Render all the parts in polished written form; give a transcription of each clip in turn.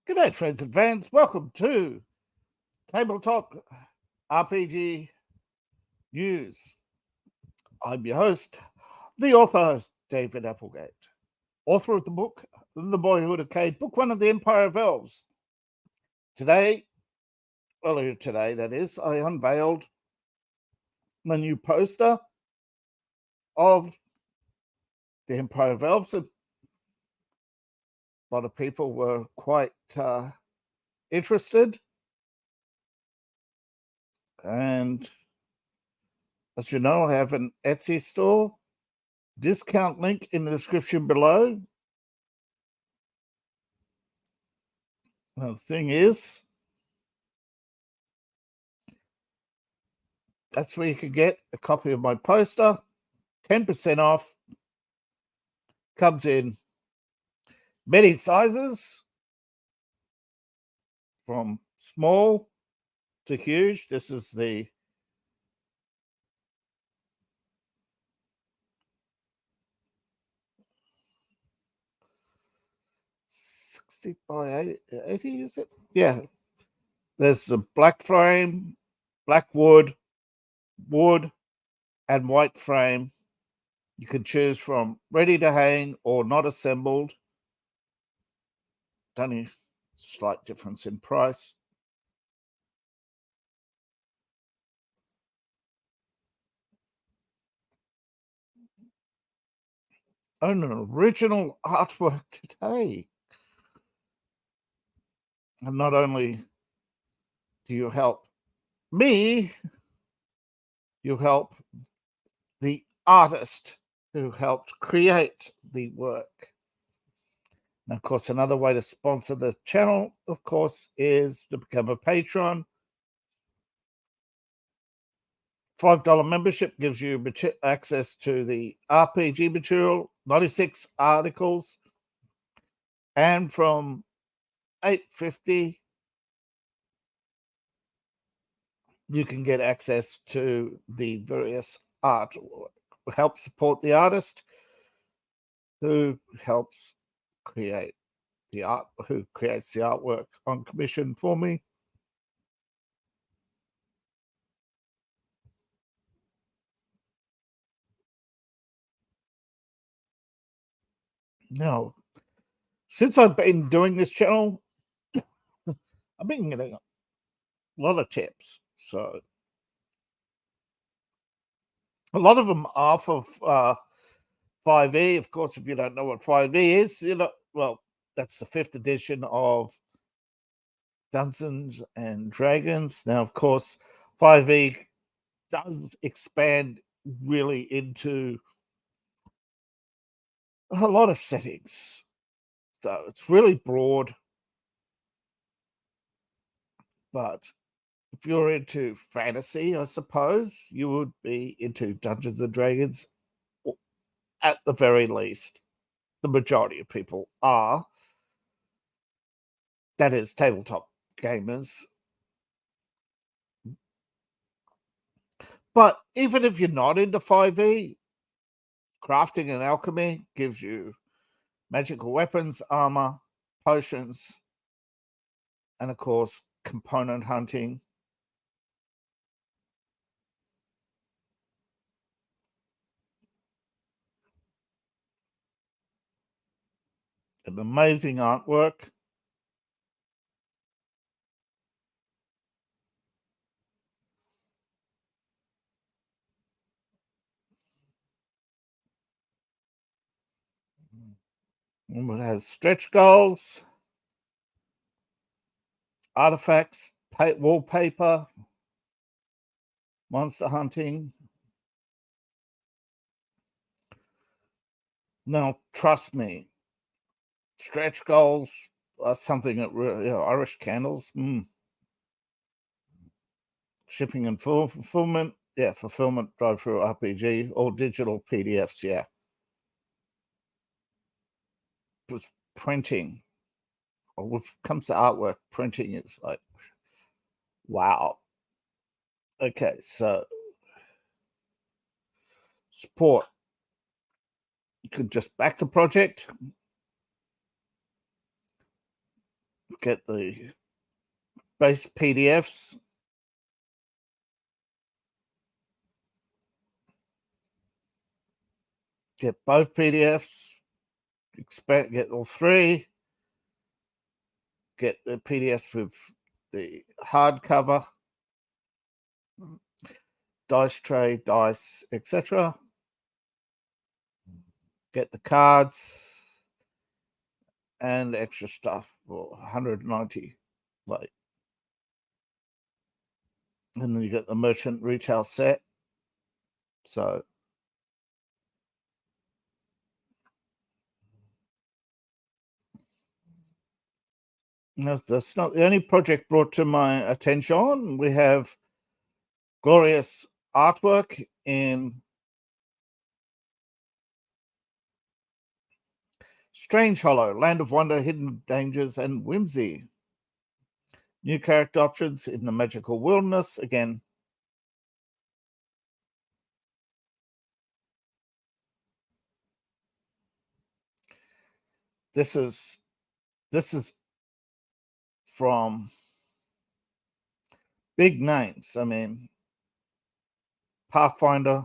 Good day, friends and fans. Welcome to Tabletop RPG News. I'm your host, the author, David Applegate, author of the book, The Boyhood of Cade, book one of the Empire of Elves. Earlier today, that is, I unveiled the new poster of the Empire of Elves. A lot of people were quite interested. And as you know, I have an Etsy store. Discount link in the description below. The thing is, that's where you can get a copy of my poster. 10% off. Comes in many sizes, from small to huge. This is the by 80, is it? Yeah. There's the black frame, black wood, and white frame. You can choose from ready to hang or not assembled. Only slight difference in price. Own an original artwork today. And not only do you help me, you help the artist who helped create the work. And of course, another way to sponsor the channel, of course, is to become a patron. $5 membership gives you access to the RPG material, 96 articles, and from $8.50 you can get access to the various artwork. Help support the artist who helps create the art, who creates the artwork on commission for me. Now, since I've been doing this channel, I've been getting a lot of tips. So a lot of them are for 5e. Of course, if you don't know what 5e is, well, that's the 5th edition of Dungeons and Dragons. Now, of course, 5e does expand really into a lot of settings. So it's really broad. But if you're into fantasy, I suppose, you would be into Dungeons and Dragons. At the very least, the majority of people are. That is, tabletop gamers. But even if you're not into 5e, crafting and alchemy gives you magical weapons, armor, potions, and of course, component hunting. An amazing artwork. It has stretch goals, artifacts, wallpaper, monster hunting. Now, trust me, stretch goals are something that really, Irish candles, shipping and fulfillment, fulfillment drive through RPG or digital PDFs, It was printing. When it comes to artwork, printing is like, wow. Okay, so support. You could just back the project. get the base PDFs. Get both PDFs. Get all three. Get the PDFs with the hardcover, dice tray, dice, etc. Get the cards and extra stuff for 190. Like, and then you get the merchant retail set. So that's not the only project brought to my attention. We have glorious artwork in Strange Hollow, Land of Wonder, Hidden Dangers, and Whimsy. New character options in the Magical Wilderness. Again, this is from big names. I mean, Pathfinder.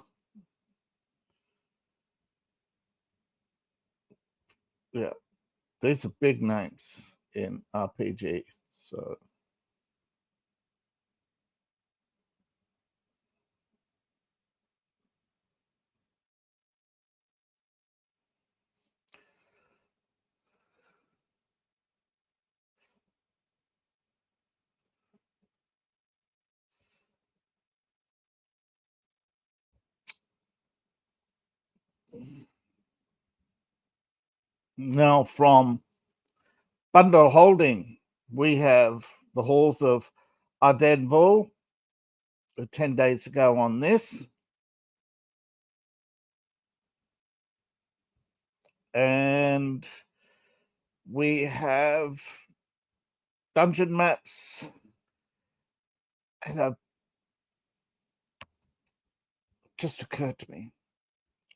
Yeah, these are big names in RPG. So now from Bundle Holding, we have the Halls of Ardenville. 10 days ago on this. And we have dungeon maps. And it just occurred to me,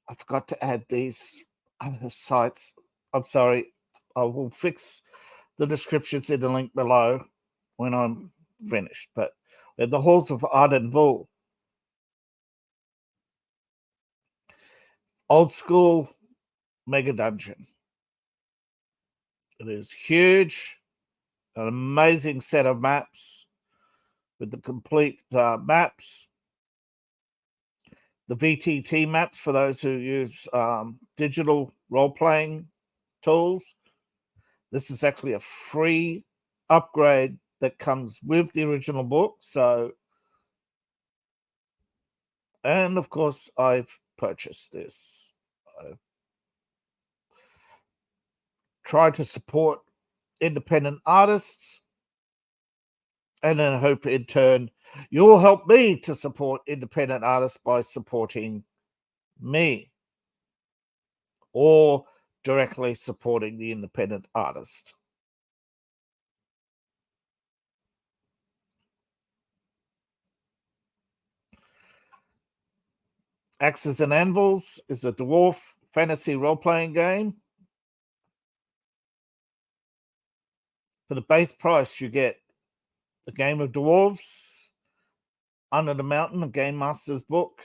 I forgot to add these other sites. I'm sorry. I will fix the descriptions in the link below when I'm finished. But the Halls of Ardenville, old school mega dungeon. It is huge, an amazing set of maps with the complete maps. The VTT maps for those who use digital role-playing tools. This is actually a free upgrade that comes with the original book. So, and of course, I've purchased this. I've tried to support independent artists, and then hope in turn you'll help me to support independent artists by supporting me or directly supporting the independent artist. Axes and Anvils is a dwarf fantasy role-playing game. For the base price, you get a game of dwarves, Under the Mountain, a Game Master's book,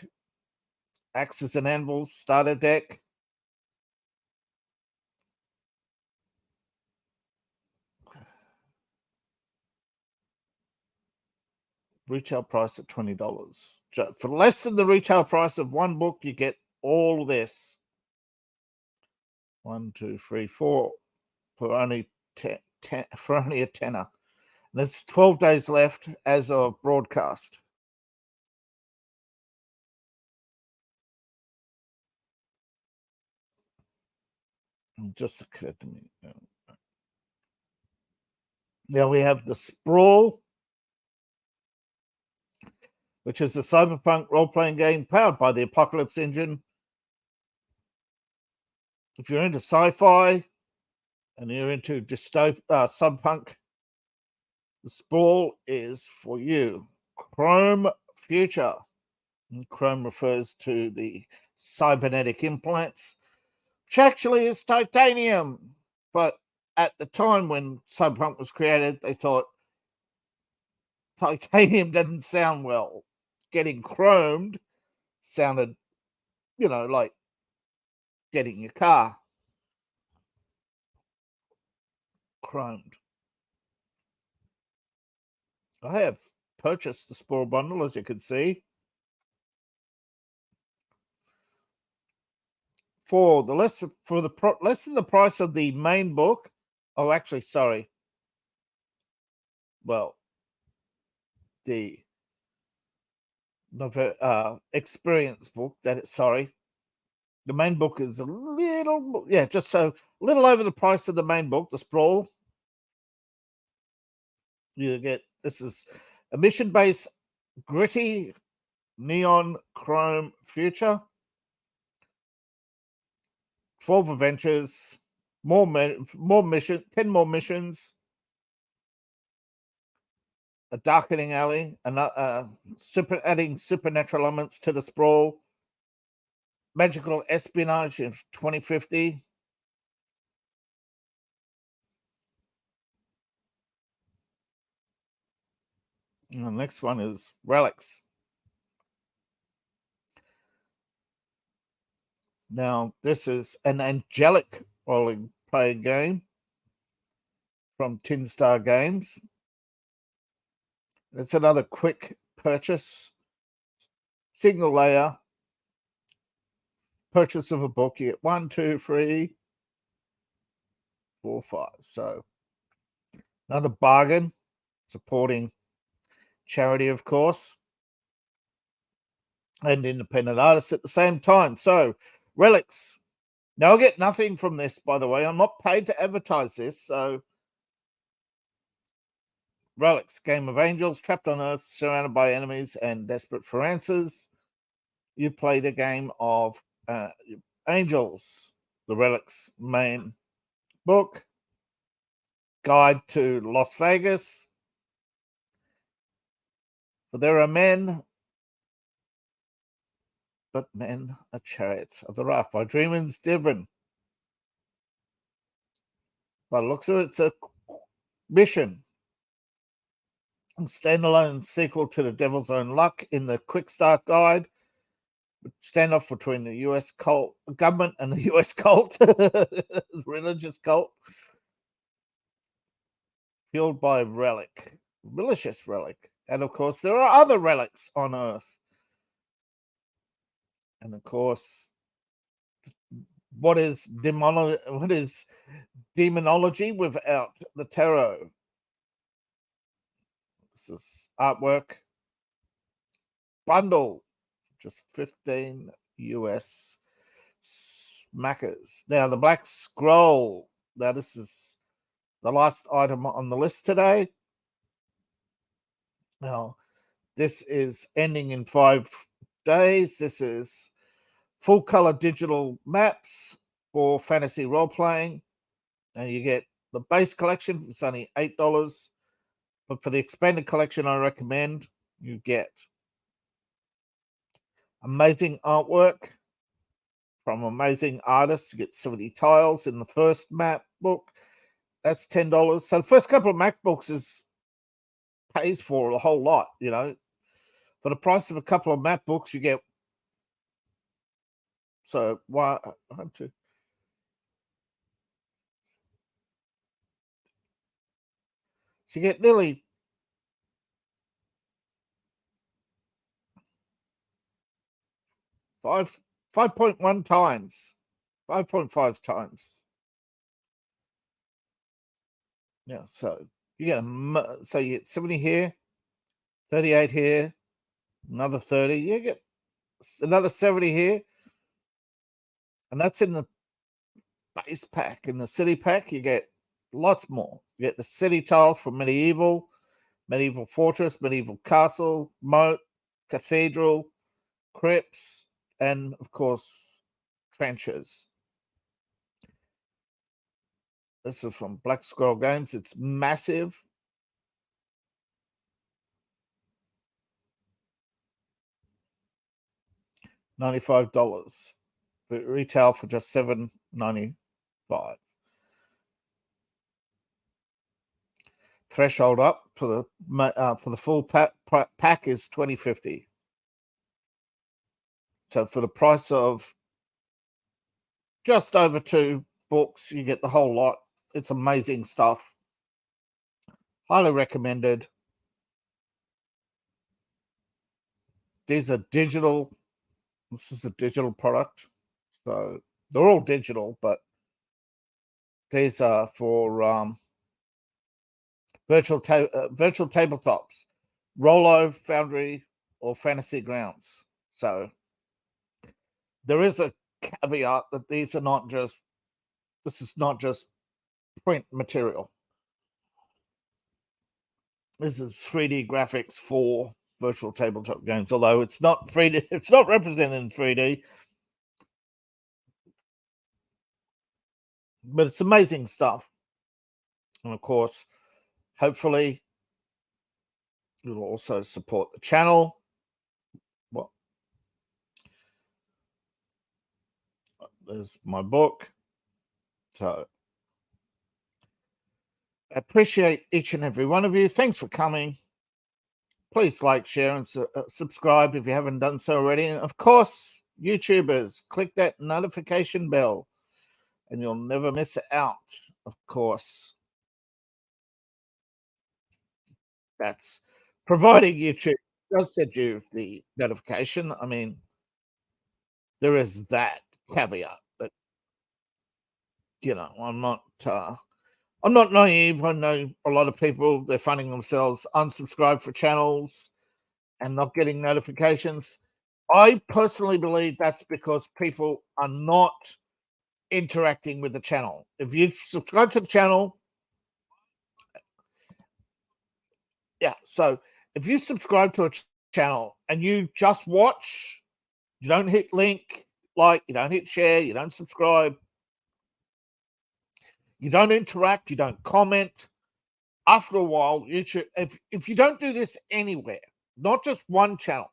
Axes and Anvils starter deck, retail price at $20. For less than the retail price of one book, you get all this. 1, 2, 3, 4 for only for only a tenner. There's 12 days left as of broadcast. It just occurred to me. Now we have the Sprawl, which is a cyberpunk role-playing game powered by the Apocalypse engine. If you're into sci-fi and you're into cyberpunk, the Sprawl is for you. Chrome Future. And Chrome refers to the cybernetic implants, which actually is titanium, but at the time when Cyberpunk was created, they thought titanium didn't sound well. Getting chromed sounded, like getting your car chromed. I have purchased the Spore bundle, as you can see, for less than the price of the main book. Oh, actually, sorry. Well, the experience book. The main book is a little over the price of the main book, the Sprawl. You get, this is a mission-based, gritty, neon chrome future. 12 adventures, more mission, 10 more missions, a darkening alley, adding supernatural elements to the Sprawl, magical espionage in 2050. And the next one is Relics. Now, this is an angelic role-playing game from Tin Star Games. It's another quick purchase, single layer purchase of a book. You get 1, 2, 3, 4, 5. So another bargain, supporting charity, of course, and independent artists at the same time. So Relics. Now, I get nothing from this, by the way. I'm not paid to advertise this. So Relics, game of angels trapped on Earth, surrounded by enemies and desperate for answers. You played a game of angels, the Relics main book, guide to Las Vegas. For there are men, but men are chariots of the rough. By Dreamin's Divin. By the looks of it, it's a mission. Standalone sequel to The Devil's Own Luck in the Quick Start Guide. Standoff between the US government and the US cult, the religious cult. Fueled by malicious relic. And of course, there are other relics on Earth. And of course, what is demonology without the tarot? This is artwork bundle, just 15 US smackers. Now, the Black Scroll. Now, this is the last item on the list today. Now, this is ending in 5 days. This is full color digital maps for fantasy role playing. And you get the base collection, it's only $8. But for the expanded collection, I recommend you get amazing artwork from amazing artists. You get 70 tiles in the first map book. That's $10. So the first couple of map books pays for a whole lot, For the price of a couple of map books, you get so you get nearly 5.1 times, 5.5 times. Yeah, so you get 70 here, 38 here, another 30. You get another 70 here, and that's in the base pack. In the city pack, you get lots more. You get the city tiles from medieval fortress, medieval castle, moat, cathedral, crypts, and of course trenches. This is from Black Scroll Games. It's massive. $95. But retail for just $7.95. threshold up for the full pack is $20.50. So for the price of just over 2 books, you get the whole lot. It's amazing stuff. Highly recommended. These are digital. This is a digital product. So they're all digital, but these are for virtual tabletops, Rollo, Foundry, or Fantasy Grounds. So there is a caveat that this is not just print material. This is 3D graphics for virtual tabletop games, although it's not 3D, it's not represented in 3D. But it's amazing stuff. And of course, hopefully, you'll also support the channel. Well, there's my book. So I appreciate each and every one of you. Thanks for coming. Please like, share, and subscribe if you haven't done so already. And of course, YouTubers, click that notification bell and you'll never miss it out. Of course, that's providing YouTube does send you the notification. I mean, there is that caveat that, I'm not naive. I know a lot of people, they're finding themselves unsubscribed for channels and not getting notifications. I personally believe that's because people are not interacting with the channel. If you subscribe to the channel, so if you subscribe to a channel and you just watch, you don't hit link, like, you don't hit share, you don't subscribe, you don't interact, you don't comment, after a while, YouTube, if you don't do this anywhere, not just one channel,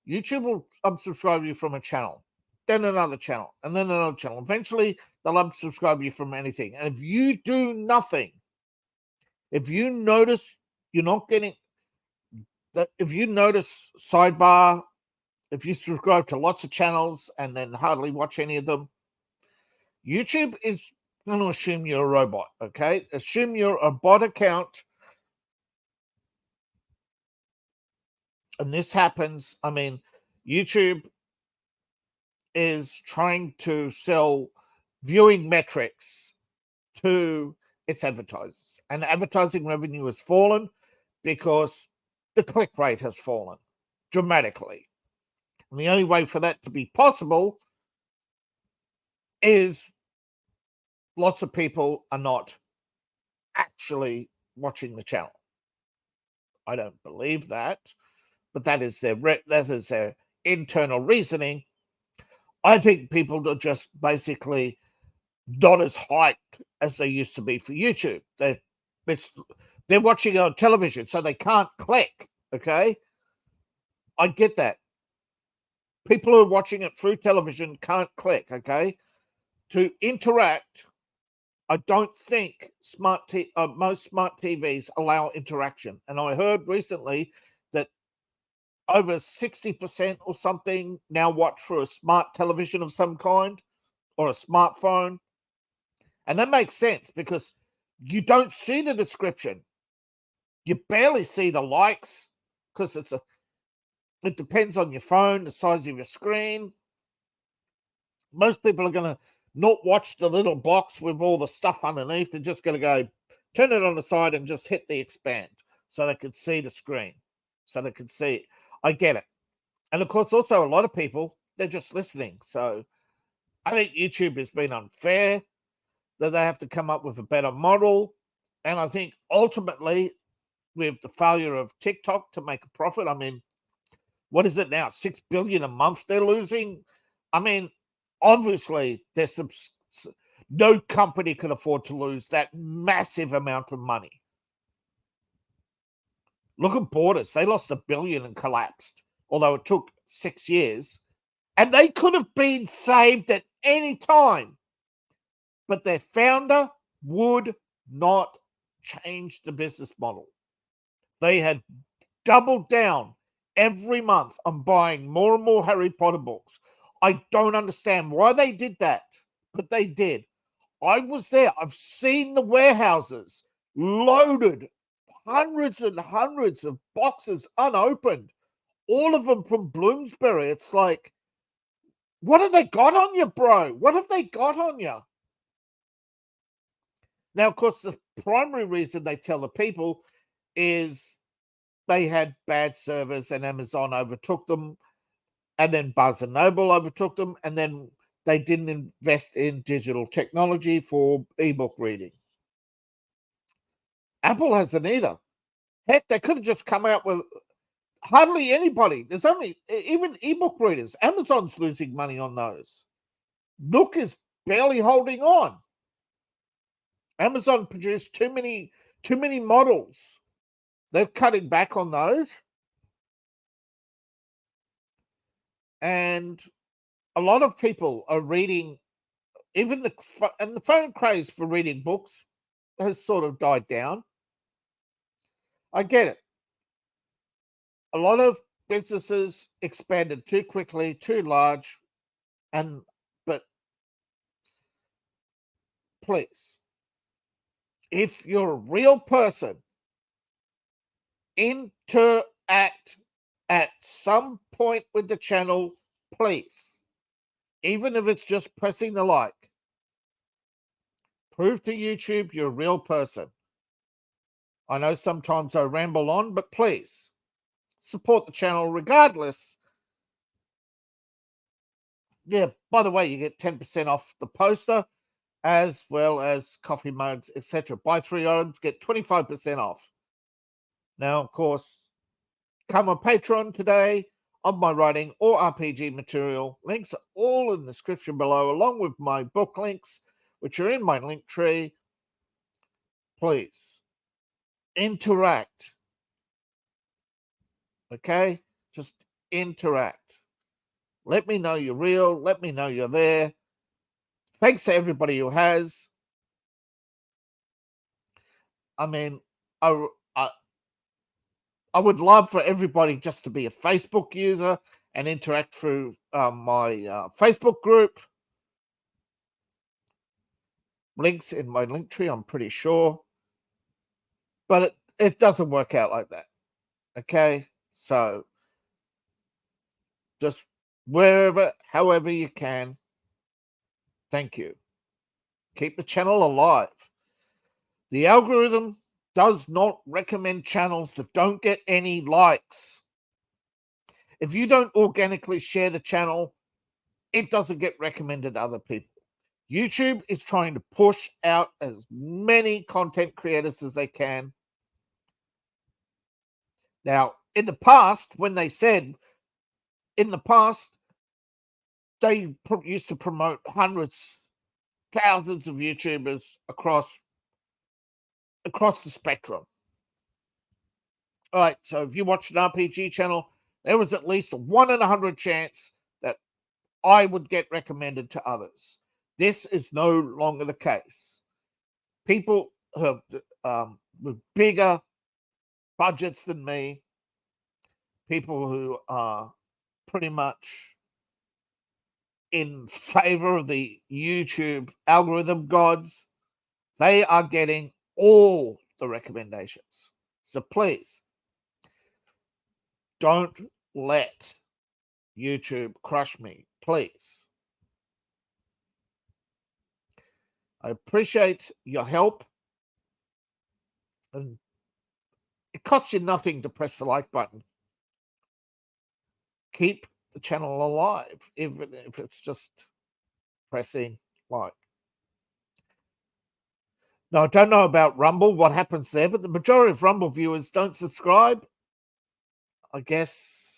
YouTube will unsubscribe you from a channel, then another channel, and then another channel. Eventually, they'll unsubscribe you from anything. And if you do nothing, if you notice you're not getting that, if you notice sidebar, if you subscribe to lots of channels and then hardly watch any of them, YouTube is going to assume you're a robot, okay? Assume you're a bot account. And this happens, I mean, YouTube is trying to sell viewing metrics to its advertisers. And advertising revenue has fallen because the click rate has fallen dramatically. And the only way for that to be possible is lots of people are not actually watching the channel. I don't believe that, but that is their internal reasoning. I think people are just basically not as hyped as they used to be for YouTube. They're watching it on television, so they can't click, okay? I get that. People who are watching it through television can't click, okay? To interact, I don't think most smart TVs allow interaction. And I heard recently that over 60% or something now watch through a smart television of some kind or a smartphone. And that makes sense because you don't see the description. You barely see the likes because it depends on your phone, the size of your screen. Most people are going to not watch the little box with all the stuff underneath. They're just going to go turn it on the side and just hit the expand so they can see the screen, so they can see it. I get it. And of course, also a lot of people, they're just listening. So I think YouTube has been unfair, that they have to come up with a better model. And I think ultimately, with the failure of TikTok to make a profit, I mean, what is it now? $6 billion a month they're losing. I mean, obviously, no company can afford to lose that massive amount of money. Look at Borders. They lost $1 billion and collapsed, although it took 6 years. And they could have been saved at any time. But their founder would not changed the business model. They had doubled down every month on buying more and more Harry Potter books. I don't understand why they did that, but they did. I was there. I've seen the warehouses loaded, hundreds and hundreds of boxes unopened, all of them from Bloomsbury. It's like, what have they got on you, bro? What have they got on you? Now, of course, the primary reason they tell the people is they had bad service and Amazon overtook them, and then Barnes and Noble overtook them, and then they didn't invest in digital technology for ebook reading. Apple hasn't either. Heck, they could have just come out with hardly anybody. There's only, even ebook readers. Amazon's losing money on those. Nook is barely holding on. Amazon produced too many models. They're cutting back on those. And a lot of people are reading, even the phone craze for reading books has sort of died down. I get it. A lot of businesses expanded too quickly, too large, but please, if you're a real person, interact at some point with the channel, please. Even if it's just pressing the like. Prove to YouTube you're a real person. I know sometimes I ramble on, but please support the channel regardless. Yeah, by the way, you get 10% off the poster as well as coffee mugs, etc. Buy 3 items, get 25% off. Now, of course, come on Patreon today of my writing or RPG material. Links are all in the description below, along with my book links, which are in my link tree. Please interact. Okay? Just interact. Let me know you're real. Let me know you're there. Thanks to everybody who has. I mean, I would love for everybody just to be a Facebook user and interact through my Facebook group. Links in my link tree, I'm pretty sure. But it doesn't work out like that. Okay? So just wherever, however you can. Thank you. Keep the channel alive. The algorithm does not recommend channels that don't get any likes. If you don't organically share the channel, it doesn't get recommended to other people. YouTube is trying to push out as many content creators as they can. Now, in the past, when they said, in the past, they used to promote hundreds, thousands of YouTubers across the spectrum. All right, so if you watch an RPG channel, there was at least a 1 in 100 chance that I would get recommended to others. This is no longer the case. People who have with bigger budgets than me, people who are pretty much in favor of the YouTube algorithm gods, they are getting all the recommendations. So please, don't let YouTube crush me, please. I appreciate your help. And it costs you nothing to press the like button. Keep the channel alive, even if it's just pressing like. Now, I don't know about Rumble, what happens there, but the majority of Rumble viewers don't subscribe. I guess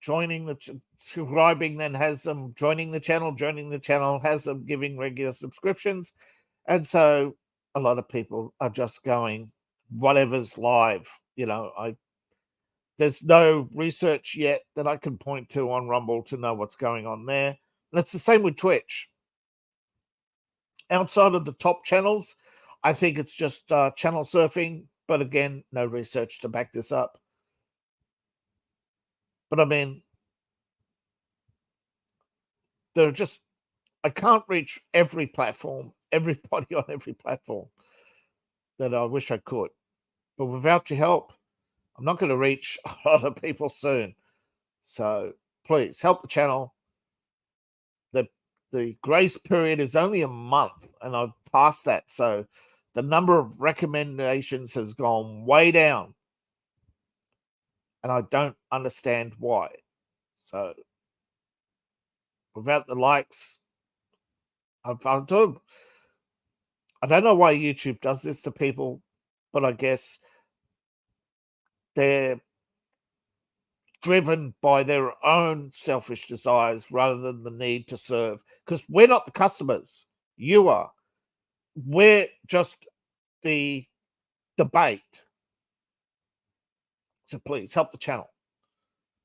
subscribing then has them joining the channel has them giving regular subscriptions. And so a lot of people are just going, whatever's live. You know, there's no research yet that I can point to on Rumble to know what's going on there. And it's the same with Twitch. outside of the top channels, I think it's just channel surfing. But again, no research to back this up. But I mean, they're just, I can't reach every platform, everybody on every platform that I wish I could. But without your help, I'm not going to reach a lot of people soon. So please help the channel. The grace period is only a month, and I've passed that. So the number of recommendations has gone way down. And I don't understand why. So without the likes, I don't know why YouTube does this to people, but I guess they're driven by their own selfish desires rather than the need to serve. Because we're not the customers. You are. We're just the debate. So please help the channel.